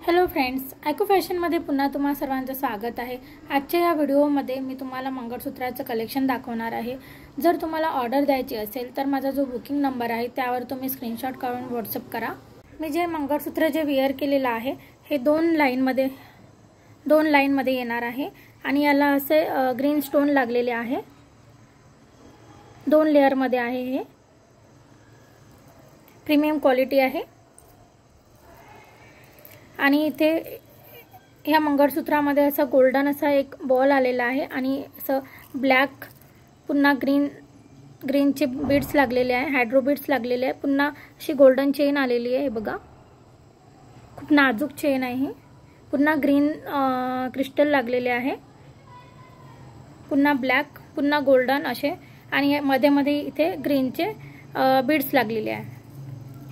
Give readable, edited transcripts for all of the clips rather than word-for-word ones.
Hello friends, ॲको फॅशनमध्ये पुन्हा तुम्हा सर्वांचं स्वागत आहे। आजच्या या व्हिडिओमध्ये मी तुम्हाला मंगळसूत्राचं कलेक्शन दाखवणार आहे। जर तुम्हाला ऑर्डर द्यायची असेल तर माझा जो बुकिंग नंबर आहे त्यावर तुम्ही स्क्रीनशॉट काढून व्हॉट्सअप करा। मी जे मंगळसूत्र जे वेअर केलेलं आहे हे दोन लाईनमध्ये येणार आहे आणि याला असे ग्रीन स्टोन लागलेले आहे। 2 लेअरमध्ये आहे। हे प्रीमियम क्वालिटी आहे आणि इथे ह्या मंगळसूत्रामध्ये असं गोल्डन असा एक बॉल आलेला आहे आणि असं ब्लॅक पुन्हा ग्रीनचे बीड्स लागलेले आहे, हायड्रो बीड्स लागलेले आहे। पुन्हा अशी गोल्डन चेन आलेली आहे, हे बघा खूप नाजूक चेन आहे ही। पुन्हा ग्रीन क्रिस्टल लागलेले आहे, पुन्हा ब्लॅक पुन्हा गोल्डन असे आणि मध्ये मध्ये इथे ग्रीनचे बीड्स लागलेले आहे।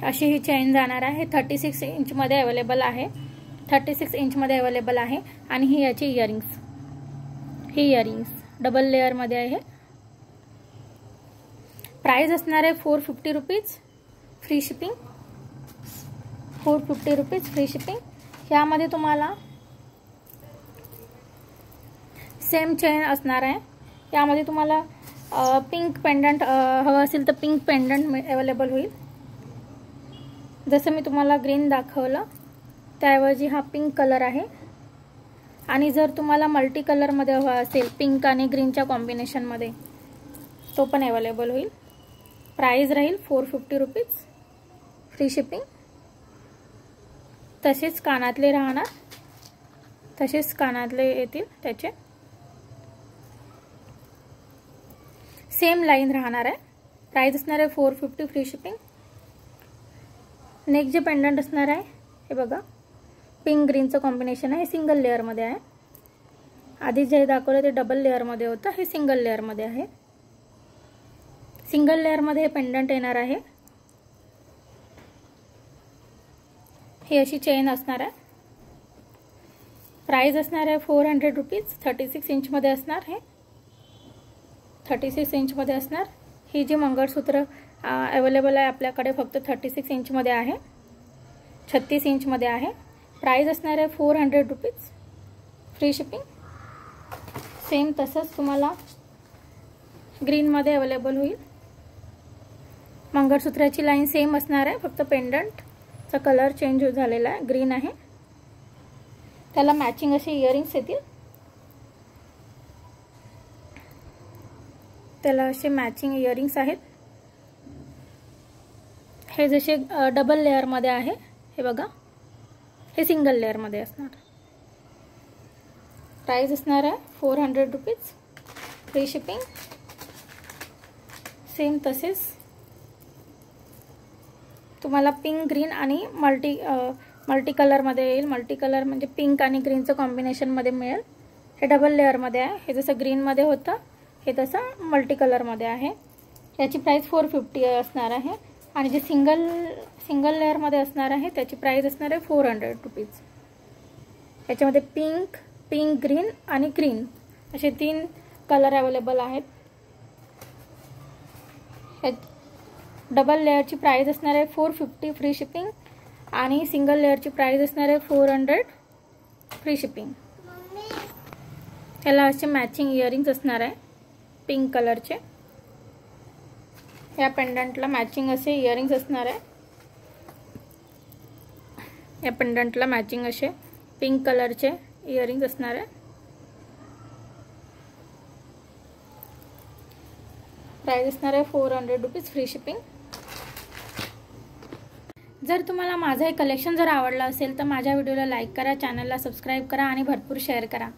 अशी ही चेन जाणार आहे। 36 इंच मध्ये अवेलेबल आहे, 36 इंच मध्ये अवेलेबल आहे। आणि ही याची इयरिंग्स डबल लेयर मध्ये आहे। प्राइस असणार आहे 450 rupees, free shipping. 450 rupees free shipping. यामध्ये तुम्हाला सेम चेन असणार आहे। यामध्ये तुम्हाला पिंक पेंडंट हवं असेल तर पिंक पेंडंट अवेलेबल होईल। जसं मी तुम्हाला ग्रीन दाखवलं त्याऐवजी हा पिंक कलर आहे। आणि जर तुम्हाला मल्टी कलर मध्ये हवा असेल पिंक आणि ग्रीनच्या कॉम्बिनेशन मध्ये तो पण अवेलेबल होईल। प्राइस राहील 450 रुपीज, फ्री शिपिंग। तसेच कानातले राहणार, तसेच कानातले येतील, त्याचे सेम लाईन राहणार आहे। प्राइस असणार आहे 450, फ्री शिपिंग। नेक जे पेंडंट असणार आहे हे बघा पिंक ग्रीनचं कॉम्बिनेशन आहे, सिंगल लेयर मध्ये आहे। आधी जे दाखवलं ते डबल लेयर मध्ये होतं, हे सिंगल लेयर मध्ये आहे। सिंगल लेयर मध्ये हे पेंडंट येणार आहे। ही अशी चेन असणार आहे। प्राइस असणार आहे 400 रुपीज। 36 इंच मध्ये असणार, हे 36 इंच मध्ये असणार। ही जी मंगळसूत्र अवेलेबल आहे आपल्याकडे फक्त 36 इंच मध्ये आहे, 36 इंच मध्ये आहे। प्राइस असणार आहे 400 रुपीज, फ्री शिपिंग। सेम तसंच तुम्हाला ग्रीन मध्ये अवेलेबल होईल। मंगळसूत्राची लाईन सेम असणार आहे, फक्त पेंडंटचा कलर चेंज झालेला आहे, ग्रीन आहे। त्याला मॅचिंग असे इयरिंग्स येतील, त्याला असे मॅचिंग इयरिंग्स आहेत। हे जसे डबल लेयर मध्ये आहे, हे बघा हे सिंगल लेयर मध्ये असणार। प्राइस असणार आहे 400 रुपीज, फ्री शिपिंग। सेम तसेच तुम्हाला पिंक ग्रीन आणि मल्टी कलर मध्ये येईल। मल्टी कलर म्हणजे पिंक आणि ग्रीनचं कॉम्बिनेशन मध्ये मिळेल। हे डबल लेयर मध्ये आहे, हे जसं ग्रीन मध्ये होतं हे तसं मल्टी कलर मध्ये आहे। याची प्राइस 450 असणार आहे। आणि जे सिंगल लेयर मध्ये असणार आहे त्याची प्राइस असणार आहे 400 रुपीज। याच्यामध्ये पिंक ग्रीन आणि ग्रीन असे 3 कलर अवेलेबल आहेत। डबल लेयरची प्राइस असणार आहे 450, फ्री शिपिंग। आणि सिंगल लेयरची प्राइस असणार आहे 400, फ्री शिपिंग। याला असे मॅचिंग इयरिंग्स असणार आहे पिंक कलरचे। या पेंडंटला मॅचिंग असे इयरिंग्स असणार आहे। या पेंडंटला मॅचिंग असे पिंक कलरचे इयरिंग्स असणार आहे। प्राइस असणार आहे 400 रुपीज, फ्री शिपिंग। जर तुम्हाला माझं हे कलेक्शन जर आवडलं असेल तर माझ्या व्हिडिओला लाईक करा, चॅनलला सबस्क्राईब करा आणि भरपूर शेअर करा।